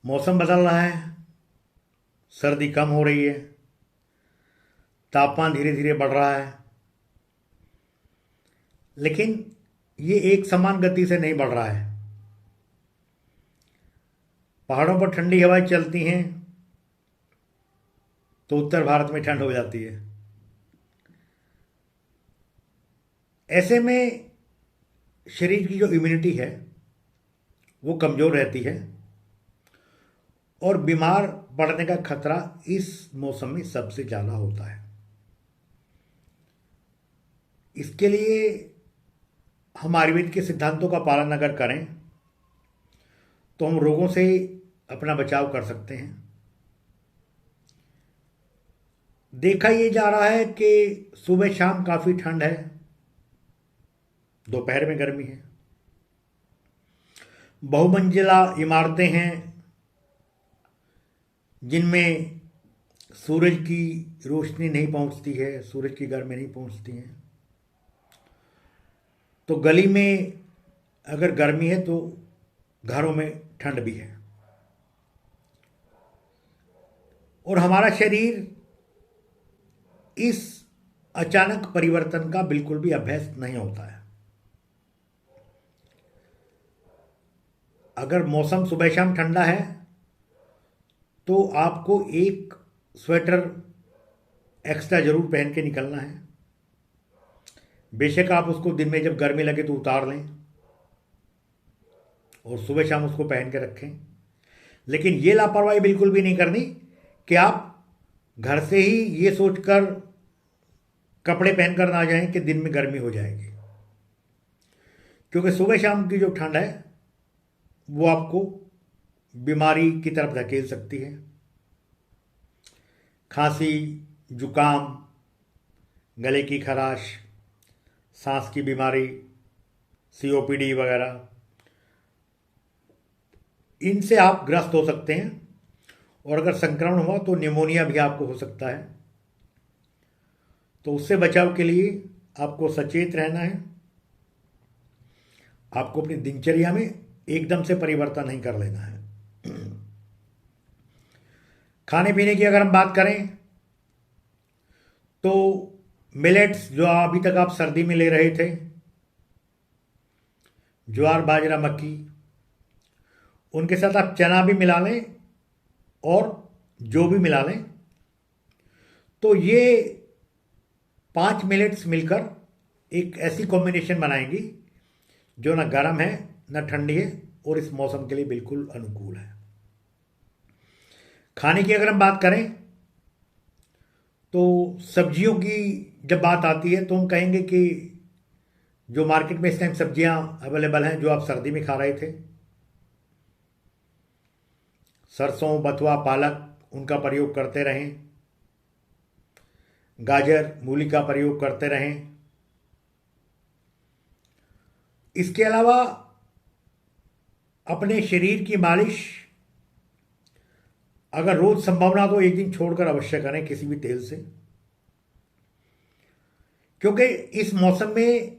मौसम बदल रहा है। सर्दी कम हो रही है। तापमान धीरे धीरे बढ़ रहा है। लेकिन ये एक समान गति से नहीं बढ़ रहा है। पहाड़ों पर ठंडी हवाएं चलती हैं तो उत्तर भारत में ठंड हो जाती है। ऐसे में शरीर की जो इम्यूनिटी है वो कमज़ोर रहती है और बीमार पड़ने का खतरा इस मौसम में सबसे ज़्यादा होता है। इसके लिए हम आयुर्वेद के सिद्धांतों का पालन अगर करें तो हम रोगों से अपना बचाव कर सकते हैं। देखा ये जा रहा है कि सुबह शाम काफ़ी ठंड है, दोपहर में गर्मी है। बहुमंजिला इमारतें हैं जिनमें सूरज की रोशनी नहीं पहुंचती है, सूरज की गर्मी नहीं पहुंचती है। तो गली में अगर गर्मी है तो घरों में ठंड भी है। और हमारा शरीर इस अचानक परिवर्तन का बिल्कुल भी अभ्यस्त नहीं होता है। अगर मौसम सुबह शाम ठंडा है तो आपको एक स्वेटर एक्स्ट्रा जरूर पहन के निकलना है। बेशक आप उसको दिन में जब गर्मी लगे तो उतार लें और सुबह शाम उसको पहन के रखें। लेकिन ये लापरवाही बिल्कुल भी नहीं करनी कि आप घर से ही ये सोचकर कपड़े पहनकर ना जाएं कि दिन में गर्मी हो जाएगी, क्योंकि सुबह शाम की जो ठंड है वो आपको बीमारी की तरफ धकेल सकती है। खांसी, जुकाम, गले की खराश, सांस की बीमारी, सीओपीडी वगैरह, इनसे आप ग्रस्त हो सकते हैं। और अगर संक्रमण हुआ तो निमोनिया भी आपको हो सकता है। तो उससे बचाव के लिए आपको सचेत रहना है। आपको अपनी दिनचर्या में एकदम से परिवर्तन नहीं कर लेना है। खाने पीने की अगर हम बात करें तो मिलेट्स जो अभी तक आप सर्दी में ले रहे थे, ज्वार बाजरा मक्की, उनके साथ आप चना भी मिला लें और जो भी मिला लें तो ये 5 मिलेट्स मिलकर एक ऐसी कॉम्बिनेशन बनाएंगी जो ना गर्म है ना ठंडी है और इस मौसम के लिए बिल्कुल अनुकूल है। खाने की अगर हम बात करें तो सब्जियों की जब बात आती है तो हम कहेंगे कि जो मार्केट में इस टाइम सब्जियां अवेलेबल हैं जो आप सर्दी में खा रहे थे, सरसों, बथुआ, पालक, उनका प्रयोग करते रहें। गाजर, मूली का प्रयोग करते रहें। इसके अलावा अपने शरीर की मालिश अगर रोज संभव ना तो एक दिन छोड़कर अवश्य करें किसी भी तेल से, क्योंकि इस मौसम में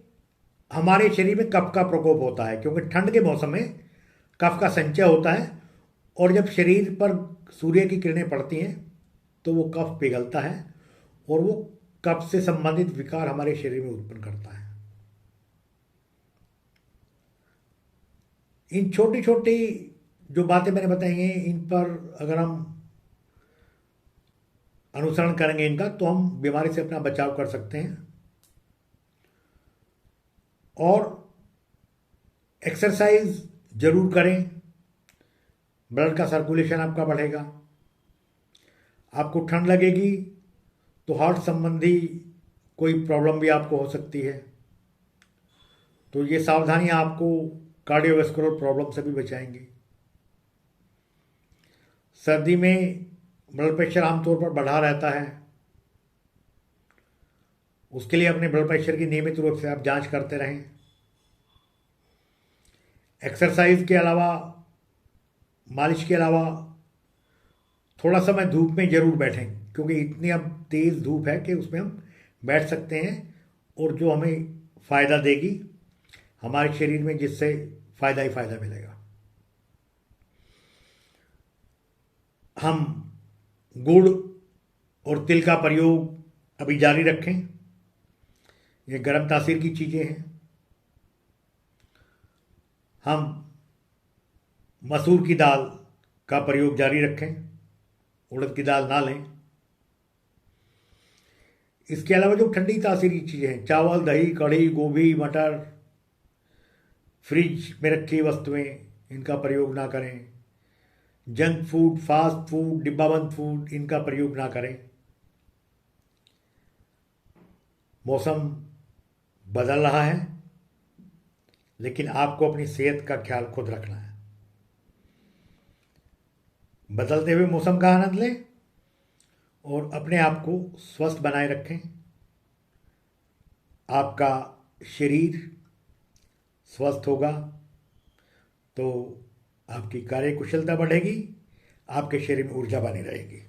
हमारे शरीर में कफ का प्रकोप होता है। क्योंकि ठंड के मौसम में कफ का संचय होता है और जब शरीर पर सूर्य की किरणें पड़ती हैं तो वो कफ पिघलता है और वो कफ से संबंधित विकार हमारे शरीर में उत्पन्न करता है। इन छोटी छोटी जो बातें मैंने बताई हैं इन पर अगर हम अनुसरण करेंगे इनका तो हम बीमारी से अपना बचाव कर सकते हैं। और एक्सरसाइज जरूर करें, ब्लड का सर्कुलेशन आपका बढ़ेगा। आपको ठंड लगेगी तो हार्ट संबंधी कोई प्रॉब्लम भी आपको हो सकती है, तो ये सावधानियां आपको कार्डियोवैस्कुलर प्रॉब्लम से भी बचाएंगी। सर्दी में ब्लड प्रेशर आमतौर पर बढ़ा रहता है, उसके लिए अपने ब्लड प्रेशर की नियमित रूप से आप जांच करते रहें। एक्सरसाइज के अलावा, मालिश के अलावा थोड़ा समय धूप में जरूर बैठें, क्योंकि इतनी अब तेज़ धूप है कि उसमें हम बैठ सकते हैं और जो हमें फ़ायदा देगी हमारे शरीर में, जिससे फ़ायदा ही फ़ायदा मिलेगा। हम गुड़ और तिल का प्रयोग अभी जारी रखें। ये गर्म तासीर की चीज़ें हैं। हम मसूर की दाल का प्रयोग जारी रखें, उड़द की दाल ना लें। इसके अलावा जो ठंडी तासीर की चीज़ें हैं, चावल, दही, कढ़ी, गोभी, मटर, फ्रिज में रखी वस्तुएं, इनका प्रयोग ना करें। जंक फूड, फास्ट फूड, डिब्बाबंद फूड, इनका प्रयोग ना करें। मौसम बदल रहा है, लेकिन आपको अपनी सेहत का ख्याल खुद रखना है। बदलते हुए मौसम का आनंद लें और अपने आप को स्वस्थ बनाए रखें। आपका शरीर स्वस्थ होगा तो आपकी कार्यकुशलता बढ़ेगी, आपके शरीर में ऊर्जा बनी रहेगी।